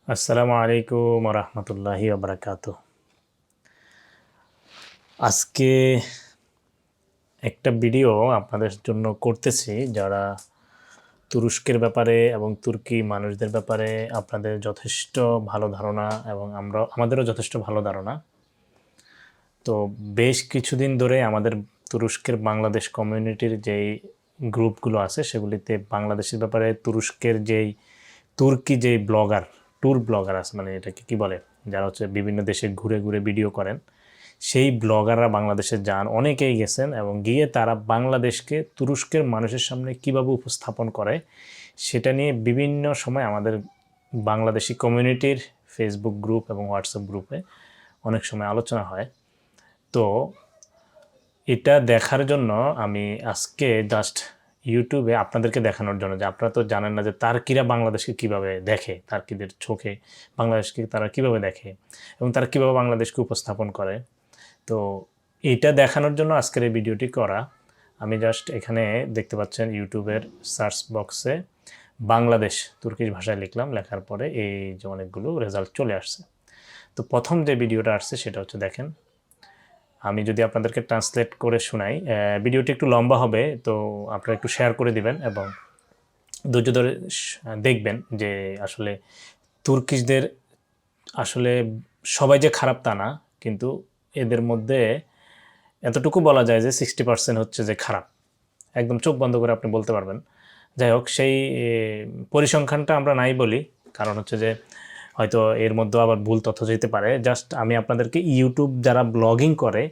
আসসালামু আলাইকুম রহমতুল্লাহি ওবরাকাতু। আজকে একটা ভিডিও আপনাদের জন্য করতেছি যারা তুরস্কের ব্যাপারে এবং তুর্কি মানুষদের ব্যাপারে আপনাদের যথেষ্ট ভালো ধারণা এবং আমাদেরও যথেষ্ট ভালো ধারণা। তো বেশ কিছুদিন ধরে আমাদের তুরস্কের বাংলাদেশ কমিউনিটির যেই গ্রুপগুলো আছে সেগুলিতে বাংলাদেশের ব্যাপারে তুরস্কের তুর্কি যেই ট্যুর ব্লগার আছে, মানে এটাকে কি বলে, যারা হচ্ছে বিভিন্ন দেশে ঘুরে ঘুরে ভিডিও করেন, সেই ব্লগাররা বাংলাদেশে যান, অনেকেই গেছেন এবং গিয়ে তারা বাংলাদেশকে তুরস্কের মানুষের সামনে কিভাবে উপস্থাপন করে সেটা নিয়ে বিভিন্ন সময় আমাদের বাংলাদেশি কমিউনিটির ফেসবুক গ্রুপ এবং হোয়াটসঅ্যাপ গ্রুপে অনেক সময় আলোচনা হয়। তো এটা দেখার জন্য আমি আজকে জাস্ট ইউটিউবে আপনাদেরকে দেখানোর জন্য, যে আপনারা তো জানেন না যে তার্কিরা বাংলাদেশকে কিভাবে দেখে, তার্কিদের চোখে বাংলাদেশকে তারা কিভাবে দেখে এবং তারা কিভাবে বাংলাদেশকে উপস্থাপন করে। তো এইটা দেখানোর জন্য আজকের এই ভিডিওটি করা। আমি জাস্ট এখানে দেখতে পাচ্ছেন ইউটিউবের সার্চ বক্সে বাংলাদেশ তুর্কিশ ভাষায় লিখলাম, লেখার পরে এই যে অনেকগুলো রেজাল্ট চলে আসছে। তো প্রথম যে ভিডিওটা আসছে সেটা হচ্ছে, দেখেন, আমি যদি আপনাদেরকে ট্রান্সলেট করে শোনাই, ভিডিওটি একটু লম্বা হবে, তো আপনারা একটু শেয়ার করে দিবেন এবং ধৈর্য ধরে দেখবেন যে আসলে তুর্কিশদের আসলে সবাই যে খারাপ তা না, কিন্তু এদের মধ্যে এতটুকু বলা যায় যে 60% হচ্ছে যে খারাপ, একদম চোখ বন্ধ করে আপনি বলতে পারবেন। যাই হোক, সেই পরিসংখ্যানটা আমরা নাই বলি, কারণ হচ্ছে যে হয়তো এর মধ্যে আবার ভুল তথ্য যেতে পারে। জাস্ট আমি আপনাদেরকে ইউটিউব যারা ব্লগিং করে,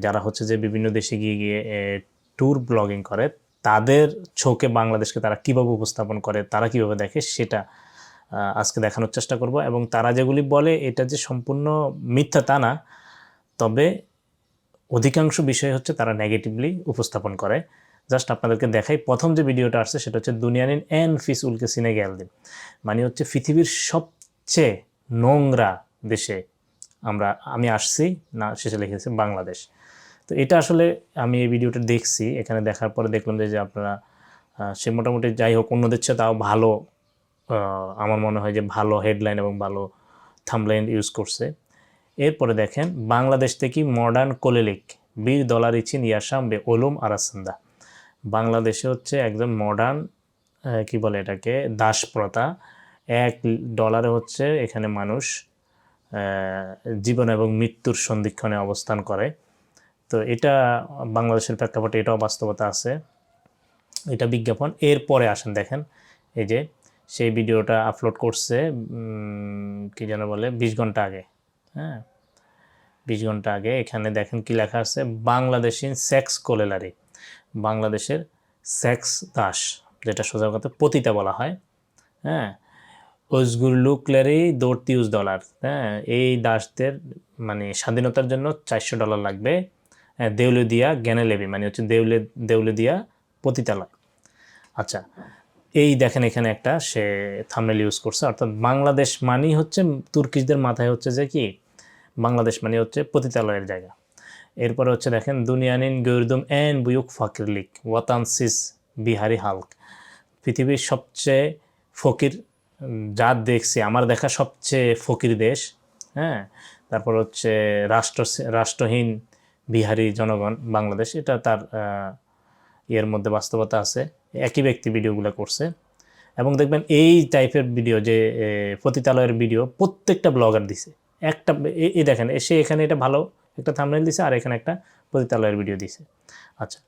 যারা হচ্ছে যে বিভিন্ন দেশে গিয়ে গিয়ে ট্যুর ব্লগিং করে, তাদের চোখে বাংলাদেশকে তারা কীভাবে উপস্থাপন করে, তারা কীভাবে দেখে, সেটা আজকে দেখানোর চেষ্টা করব। এবং তারা যেগুলি বলে এটা যে সম্পূর্ণ মিথ্যা তা না, তবে অধিকাংশ বিষয় হচ্ছে তারা নেগেটিভলি উপস্থাপন করে। জাস্ট আপনাদেরকে দেখাই, প্রথম যে ভিডিওটা আসছে সেটা হচ্ছে দুনিয়ানিন এন ফিস উলকে সিনে গেলদিন, মানে হচ্ছে পৃথিবীর সবচেয়ে নোংরা দেশে আমি আসছি, না শেষে লিখেছে বাংলাদেশ। তো এটা আসলে আমি এই ভিডিওটা দেখছি, এখানে দেখার পরে দেখলাম যে আপনারা সে মোটামুটি যাই হোক অন্যদের চেয়ে তাও ভালো, আমার মনে হয় যে ভালো হেডলাইন এবং ভালো থাম্বলাইন ইউজ করছে। এরপরে দেখেন, বাংলাদেশ থেকে modern কোলেলিক $1 için yaşam ve ölüm arasında, বাংলাদেশে হচ্ছে একদম মডার্ন, কি বলে এটাকে, দাস প্রথা। $1 হচ্ছে এখানে মানুষ জীবন এবং মৃত্যুর সন্ধিক্ষণে অবস্থান করে। তো এটা বাংলাদেশের প্রেক্ষাপটে এটাও বাস্তবতা আছে, এটা বিজ্ঞাপন। এরপরে আসেন, দেখেন এই যে সেই ভিডিওটা আপলোড করছে কি যেন বলে 20 ঘন্টা আগে, হ্যাঁ 20 ঘন্টা আগে। এখানে দেখেন কি লেখা আছে, বাংলাদেশি সেক্স কোলেলারি, বাংলাদেশের সেক্স দাস, যেটা সোজা কথা পতিতা বলা হয়, হ্যাঁ, ওজগুরলুকলারি $400, হ্যাঁ, এই দাসদের মানে স্বাধীনতার জন্য $400 লাগবে। দেউলিয়া জ্ঞানেলেবি, মানে হচ্ছে দেউলিয়া পতিতালয়। আচ্ছা, এই দেখেন এখানে একটা সে থাম্বনেল ইউজ করছে, অর্থাৎ বাংলাদেশ মানেই হচ্ছে, তুর্কিশদের মাথায় হচ্ছে যে কি, বাংলাদেশ মানে হচ্ছে পতিতালয়ের জায়গা। এরপরে হচ্ছে দেখেন, দুনিয়ানিন গৌরদম এন বুয়ুক ফাকিরলিক ওয়াতানসিস বিহারি হাল্ক, পৃথিবীর সবচেয়ে ফকির জাত দেখছি, আমার দেখা সবচেয়ে ফকির দেশ, হ্যাঁ। তারপর হচ্ছে রাষ্ট্রহীন বিহারি জনগণ বাংলাদেশ, এটা তার এর মধ্যে বাস্তবতা আছে। একই ব্যক্তি ভিডিওগুলো করছে এবং দেখবেন এই টাইপের ভিডিও, যে পতিতালয়ের ভিডিও প্রত্যেকটা ব্লগার দিছে একটা। এই দেখেন সে এখানে এটা ভালো একটা থাম্বনেল দিছে, আর এখানে একটা পতিতালয়ের ভিডিও দিছে। আচ্ছা,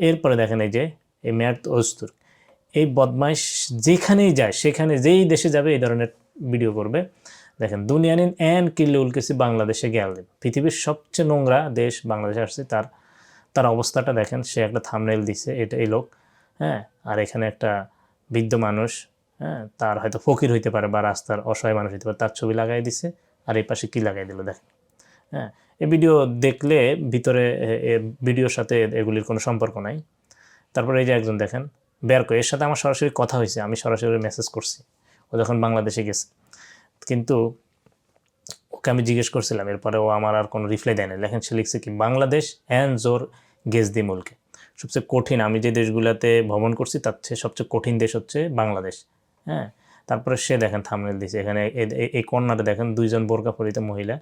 এরপরে দেখেন এই যে এই মেয়ার্ত ওস্তুর, এই বদমাইশ যেখানেই যায়, সেখানে যেই দেশে যাবে এই ধরনের ভিডিও করবে। দেখেন, দুনিয়ানিন এন কিল্লে উল্কেছি বাংলাদেশে গেলেন, পৃথিবীর সবচেয়ে নোংরা দেশ বাংলাদেশে আসছে, তার অবস্থাটা দেখেন। সে একটা থাম্বনেল দিছে, এটা এই লোক, হ্যাঁ, আর এখানে একটা বৃদ্ধ মানুষ, হ্যাঁ, তার হয়তো ফকির হইতে পারে বা রাস্তার অসহায় মানুষ হইতে পারে, তার ছবি লাগাই দিছে, আর এই পাশে কি লাগাই দিল দেখেন, হ্যাঁ। এই ভিডিও দেখলে ভিতরে ভিডিওর সাথে এগুলির কোনো সম্পর্ক নাই। তারপরে এই যে একজন দেখেন বেরকো, এর সাথে আমার সরাসরি কথা হয়েছে, আমি সরাসরি মেসেজ করছি, ও যখন বাংলাদেশে গেছে, কিন্তু ওকে আমি জিজ্ঞেস করছিলাম, এরপরে ও আমার আর কোনো রিপ্লাই দেয় না। লেখেন সে লিখছে কি, বাংলাদেশ অ্যান্ড জোর গেজদি মুলকে, সবচেয়ে কঠিন, আমি যে দেশগুলোতে ভ্রমণ করছি তার চেয়ে সবচেয়ে কঠিন দেশ হচ্ছে বাংলাদেশ, হ্যাঁ। তারপরে সে দেখেন থাম্বনেল দিছে এখানে এই কর্নারে দেখেন দুইজন বোরকা পরিহিত মহিলা।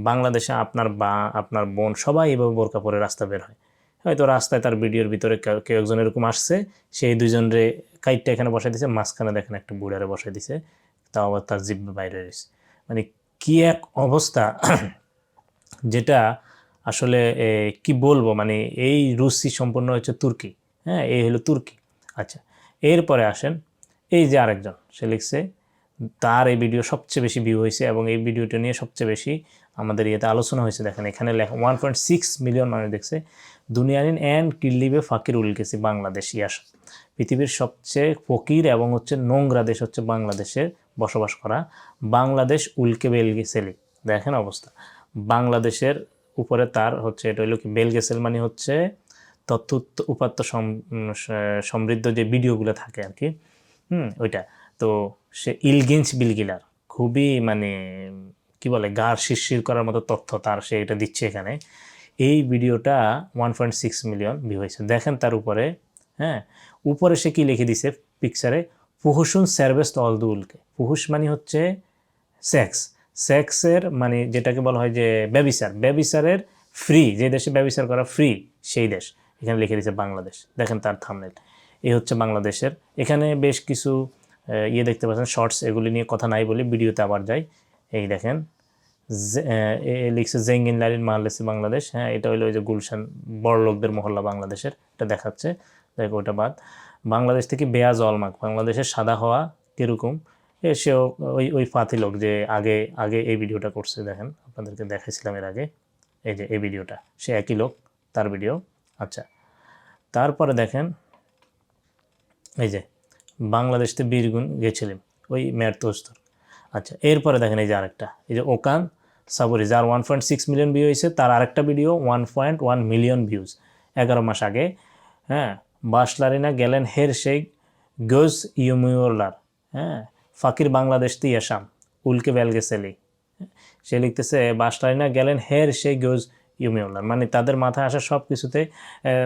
বাংলাদেশে আপনার বা আপনার বোন সবাই এভাবে বোরকা পরে রাস্তা বের হয়, হয়তো রাস্তায় তার ভিডিওর ভিতরে কেউ একজন এরকম আসছে, সেই দুইজনরে কাইটটা এখানে বসাই দিছে, মাঝখানে দেখেন একটা বুড়ারে বসাই দিছে, তাও আবার তার জিব্বা বাইরে রয়েছে। মানে কি এক অবস্থা যেটা আসলে কি বলবো, মানে এই রুচি সম্পন্ন হচ্ছে তুর্কি। হ্যাঁ, এই হলো তুর্কি। আচ্ছা, এরপরে আসেন এই যে আরেকজন, সে লিখছে তার এই ভিডিও সবচেয়ে বেশি ভিউ হয়েছে এবং এই ভিডিওটা নিয়ে সবচেয়ে বেশি আমাদের ইয়েতে আলোচনা হয়েছে। দেখেন এখানে লেখা 1.6 মিলিয়ন মানুষ দেখছে। দুনিয়ারিন অ্যান্ড কিল্লিবে ফাকির উল্কেছি বাংলাদেশ ইয়াস। পৃথিবীর সবচেয়ে ফকির এবং হচ্ছে নোংরা দেশ হচ্ছে বাংলাদেশে বসবাস করা। বাংলাদেশ উল্কে বেলগেছেলি। দেখেন অবস্থা, বাংলাদেশের উপরে তার হচ্ছে এটা হলো কি বেলগেসেল মানে হচ্ছে তথ্য উপাত্ত সমৃদ্ধ যে ভিডিওগুলো থাকে আর কি, ওইটা। তো সে ইলগিঞ্চ বিলগিলার খুবই মানে কি বলে গার শিরশির করার মতো তথ্য তার, সে এটা দিচ্ছে এখানে। এই ভিডিওটা 1.6 মিলিয়ন ভিউ হয়েছে। দেখেন তার উপরে, হ্যাঁ, উপরে সে কি লিখে দিছে পিকচারে, ফুহুসুন সার্ভেস অলদুলকে। ফুহুস মানে হচ্ছে সেক্স, সেক্সের মানে যেটাকে বলা হয় যে ব্যভিচার, ব্যভিচারের ফ্রি, যে দেশে ব্যভিচার করা ফ্রি সেই দেশ এখানে লিখে দিয়েছে বাংলাদেশ। দেখেন তার থাম্বনেল, এই হচ্ছে বাংলাদেশের। এখানে বেশ কিছু ইয়ে দেখতে পাচ্ছেন শর্টস, এগুলি নিয়ে কথা নাই বলে ভিডিওতে আবার যাই। এই দেখেন লিখছে জেঙ্গিন লারিন মাহলেসি বাংলাদেশ। হ্যাঁ, এটা হলো ওই যে গুলশান বড় লোকদের মহল্লা বাংলাদেশের, এটা দেখাচ্ছে। দেখো ওটা বাদ। বাংলাদেশ থেকে বেয়াজ অলমাক, বাংলাদেশের সাদা হওয়া কীরকম, সেও ওই ফাতি লোক যে আগে আগে এই ভিডিওটা করছে, দেখেন আপনাদেরকে দেখাইছিলাম এর আগে, এই যে এই ভিডিওটা, সে একই লোক, তার ভিডিও। আচ্ছা, তারপরে দেখেন এই যে বাংলাদেশতে বীরগুন গেছিলাম, ওই মেয়ের তোস্তর। আচ্ছা, এরপরে দেখেন এই যে আরেকটা, এই যে ওকান সাবরি, যার 1.6 মিলিয়ন ভিউ হয়েছে, তার আরেকটা ভিডিও 1.1 মিলিয়ন ভিউজ 11 মাস আগে। হ্যাঁ, বাসলারিনা গেলেন হের শেখ গোজ ইউমিউলার। হ্যাঁ, ফাকির বাংলাদেশ তিয়াসাম উল্কে বেলগেসেলি। সে লিখতেছে বাসলারিনা গেলেন হের শেখ গোজ ইউমিউলার, মানে তাদের মাথায় আসা সব কিছুতে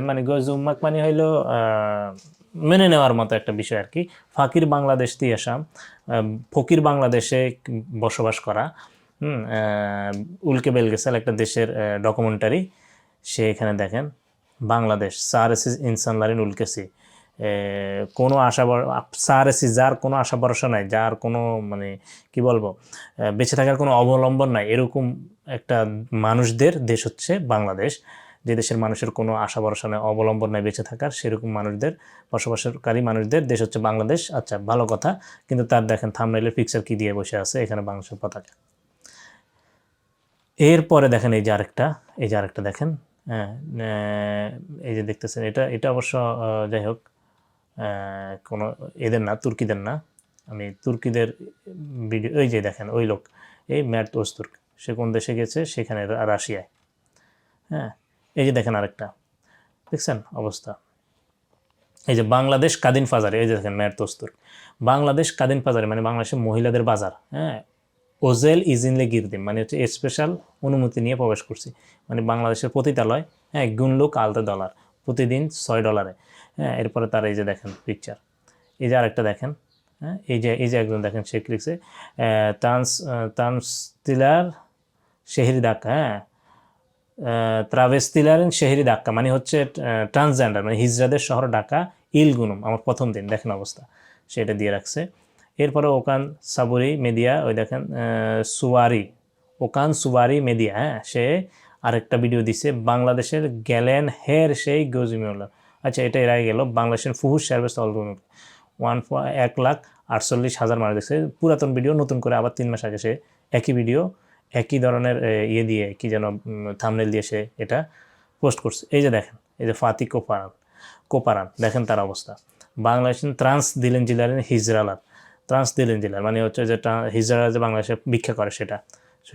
মানে গোজ উম্মাক মানে হইলো মেনে নেওয়ার মতো একটা বিষয় আর কি। ফাকির বাংলাদেশ তিয়াসাম, ফকির বাংলাদেশে বসবাস করা। উল্কে বেলগেসাল একটা দেশের ডকুমেন্টারি, সে এখানে দেখেন বাংলাদেশ সারেসি ইনসানলারিন উল্কেসি, কোনো সারেসি যার কোনো আশা ভরসা নাই, যার কোনো মানে কি বলবো বেঁচে থাকার কোনো অবলম্বন নাই, এরকম একটা মানুষদের দেশ হচ্ছে বাংলাদেশ। যে দেশের মানুষের কোনো আশা ভরসা নেই, অবলম্বন নাই বেঁচে থাকার, সেরকম মানুষদের বসবাসকারী মানুষদের দেশ হচ্ছে বাংলাদেশ। আচ্ছা, ভালো কথা, কিন্তু তার দেখেন থাম্বনেইলের পিকচার কি দিয়ে বসে আছে, এখানে বাংলাদেশের পতাকা। এরপরে দেখেন এই যে আরেকটা দেখেন, হ্যাঁ, এই যে দেখতেছেন, এটা অবশ্য যাই হোক কোনো এদের না, তুর্কিদের না, আমি তুর্কিদের ভিডিও, ওই যে দেখেন ওই লোক, এই ম্যাট ওস্তুর্ক, সে কোন দেশে গেছে, সেখানে রাশিয়ায়। হ্যাঁ, এই যে দেখেন আরেকটা, দেখছেন অবস্থা। এই যে বাংলাদেশ কাদিন ফাজারে, এই যে দেখেন ম্যাট তোস্তুর, বাংলাদেশ কাদিন ফাজারে মানে বাংলাদেশের মহিলাদের বাজার। হ্যাঁ, ওজেল ইজিনলে গিরদিম মানে হচ্ছে স্পেশাল অনুমতি নিয়ে প্রবেশ করছি, মানে বাংলাদেশের পতিতালয়। হ্যাঁ, গুনলুক আলতে ডলার, প্রতিদিন $6। হ্যাঁ, এরপরে তার এই যে দেখেন পিকচার, এই যে আরেকটা দেখেন। হ্যাঁ, এই যে একজন দেখেন, সে লিখছে ট্রান্সটিলার শেহরি ধাক্কা। হ্যাঁ, ট্রাভেস্টিলারেন শেহরি ধাক্কা মানে হচ্ছে ট্রান্সজেন্ডার, মানে হিজড়াদের শহর ঢাকা ইলগুনুম, আমার প্রথম দিন, দেখেন অবস্থা, সেটা দিয়ে রাখছে। এরপরে ওকান সাবুরি মেদিয়া, ওই দেখেন সুয়ারি, ওকান সুয়ারি মেদিয়া। হ্যাঁ, সে আরেকটা ভিডিও দিছে, বাংলাদেশের গেলেন হের সেই গজিমিউল্লাহ। আচ্ছা, এটা এর আগে গেল, বাংলাদেশের ফুহুস সার্ভিস অলগুনুম 1,48,000 মানুষ দেখছে। পুরাতন ভিডিও নতুন করে আবার 3 মাস আগে সে একই ভিডিও একই ধরনের ইয়ে দিয়ে, কি যেন থাম্বনেল দিয়ে সে এটা পোস্ট করছে। এই যে দেখেন, এই যে ফাতি কোপারান দেখেন তার অবস্থা। বাংলাদেশের ট্রান্স দিলেন জেলার হিজরালার, ট্রান্স দিলেন জেলার মানে হচ্ছে যে হিজরা যে বাংলাদেশে ভিক্ষা করে সেটা।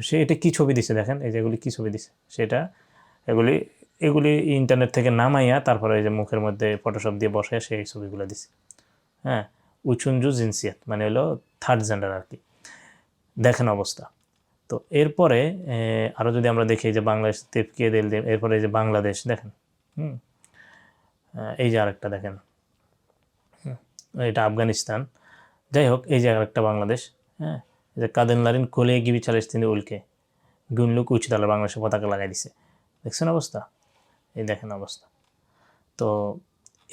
সে এটা কী ছবি দিছে দেখেন, এই যে এগুলি কী ছবি দিছে সেটা, এগুলি ইন্টারনেট থেকে নামাইয়া তারপরে এই যে মুখের মধ্যে ফটোশপ দিয়ে বসে সেই ছবিগুলো দিছে। হ্যাঁ, উচুঞ্জু জিনসিয়াত মানে হলো থার্ড জেন্ডার আর কি। দেখেন অবস্থা। তো এরপরে আরও যদি আমরা দেখি যে বাংলাদেশ তেপকিয়ে দিল, এরপরে এই যে বাংলাদেশ দেখেন, এই যে আরেকটা দেখেন, এটা আফগানিস্তান, যাই হোক, এই যে আরেকটা বাংলাদেশ, হ্যাঁ, এই যে kadınların kolye gibi çalıştığını ülke günlük $3 বাংলাদেশে পতাকা লাগাই দিছে, দেখছেন অবস্থা? এই দেখেন অবস্থা। তো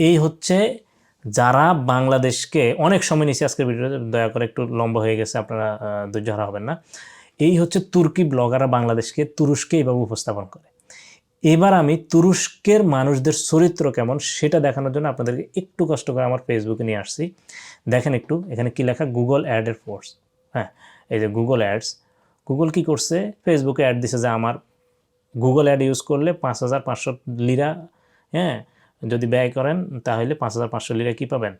এই হচ্ছে যারা বাংলাদেশকে, অনেক সময় নিচে আজকের ভিডিওতে, দয়া করে একটু লম্বা হয়ে গেছে, আপনারা ধৈর্য হারা হবেন না। এই হচ্ছে তুর্কি ব্লগাররা বাংলাদেশকে, তুরস্কে এইভাবে উপস্থাপন করে। এবার আমি তুরস্কের মানুষদের চরিত্র কেমন সেটা দেখানোর জন্য আপনাদেরকে একটু কষ্ট করে আমার ফেসবুকে নিয়ে আসছি। দেখেন একটু, এখানে কি লেখা, গুগল অ্যাডের ফোর্স। হ্যাঁ, এই যে গুগল অ্যাডস, গুগল কি করছে, ফেসবুকে অ্যাড দিছে যে আমার গুগল অ্যাড ইউজ করলে 5,500 লিরা, হ্যাঁ, যদি ব্যয় করেন তাহলে 5,500 লিরা কী পাবেন,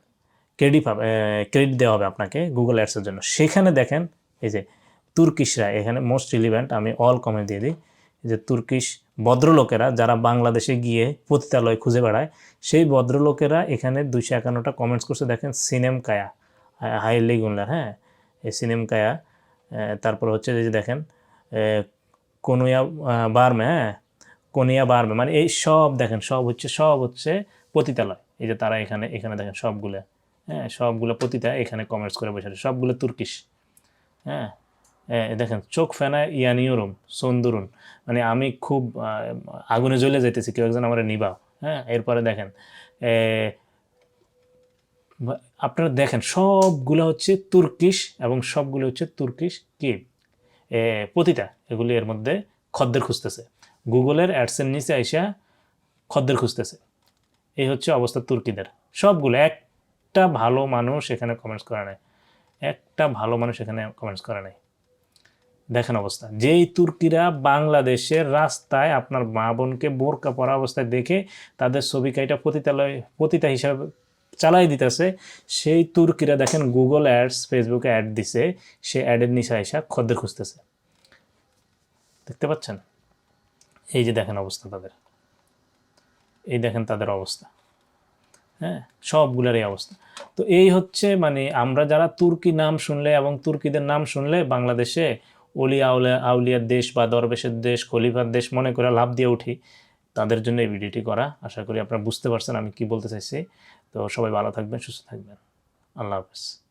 ক্রেডিট দেওয়া হবে আপনাকে গুগল অ্যাডসের জন্য। সেখানে দেখেন এই যে তুর্কিশরা, এখানে মোস্ট রিলিভেন্ট, আমি অল কমেন্ট দিয়ে দিই, যে তুর্কিশ ভদ্রলোকেরা যারা বাংলাদেশে গিয়ে পতিতালয় খুঁজে বেড়ায়, সেই ভদ্রলোকেরা এখানে 251টা কমেন্টস করছে। দেখেন সিনেম কায়া, হাইলি গুনলার, হ্যাঁ, এই সিনেম কায়া, তারপর হচ্ছে যে দেখেন কোনিয়া বার্মে, হ্যাঁ, কোনিয়া বার্মে, মানে এই সব দেখেন, সব হচ্ছে পতিতালয়। এই যে তারা এখানে দেখেন সবগুলো, হ্যাঁ, সবগুলো পতিতা এখানে কমেন্টস করে বসে, সবগুলো তুর্কিশ, হ্যাঁ। দেখেন চোখ ফেনা ইয়ানিওরুম সন্দুরুন, মানে আমি খুব আগুনে জ্বলে যেতেছি, কেউ একজন আমার নিবাও, হ্যাঁ। এরপরে দেখেন আপনারা দেখেন সবগুলো হচ্ছে তুর্কিশ, এবং সবগুলো হচ্ছে তুর্কিশ কি পতিতা, এগুলি এর মধ্যে খদ্দের খুঁজতেছে, গুগলের অ্যাডসের নিচে আইসা খদ্দের খুঁজতেছে। এই হচ্ছে অবস্থা তুর্কিদের সবগুলো। একটা ভালো মানুষ এখানে কমেন্টস করে নাই, একটা ভালো মানুষ এখানে কমেন্টস করে নাই। দেখেন অবস্থা, যেই তুর্কিরা বাংলাদেশের রাস্তায় আপনার মা বোনকে বোরকা পরা অবস্থায় দেখে তাদের ছবি কাইটা পতিতা হিসাবে চালাই দিতেছে, সেই তুর্কিরা দেখেন গুগল অ্যাডস, ফেসবুকে অ্যাড দিছে, সে অ্যাডের নিচে আইসা খদ্দের খুঁজতেছে। দেখতে পাচ্ছেন? এই যে দেখেন অবস্থা তাদের, এই দেখেন তাদের অবস্থা, হ্যাঁ, সবগুলোর এই অবস্থা। তো এই হচ্ছে, মানে আমরা যারা তুর্কি নাম শুনলে এবং তুর্কিদের নাম শুনলে বাংলাদেশে আউলিয়ার দেশ বা দরবেশের দেশ, খলিফার দেশ মনে করে লাভ দিয়ে উঠি, তাদের জন্য এই ভিডিওটি করা। আশা করি আপনারা বুঝতে পারছেন আমি কি বলতে চাইছি। তো সবাই ভালো থাকবেন, সুস্থ থাকবেন, আল্লাহ হাফেজ।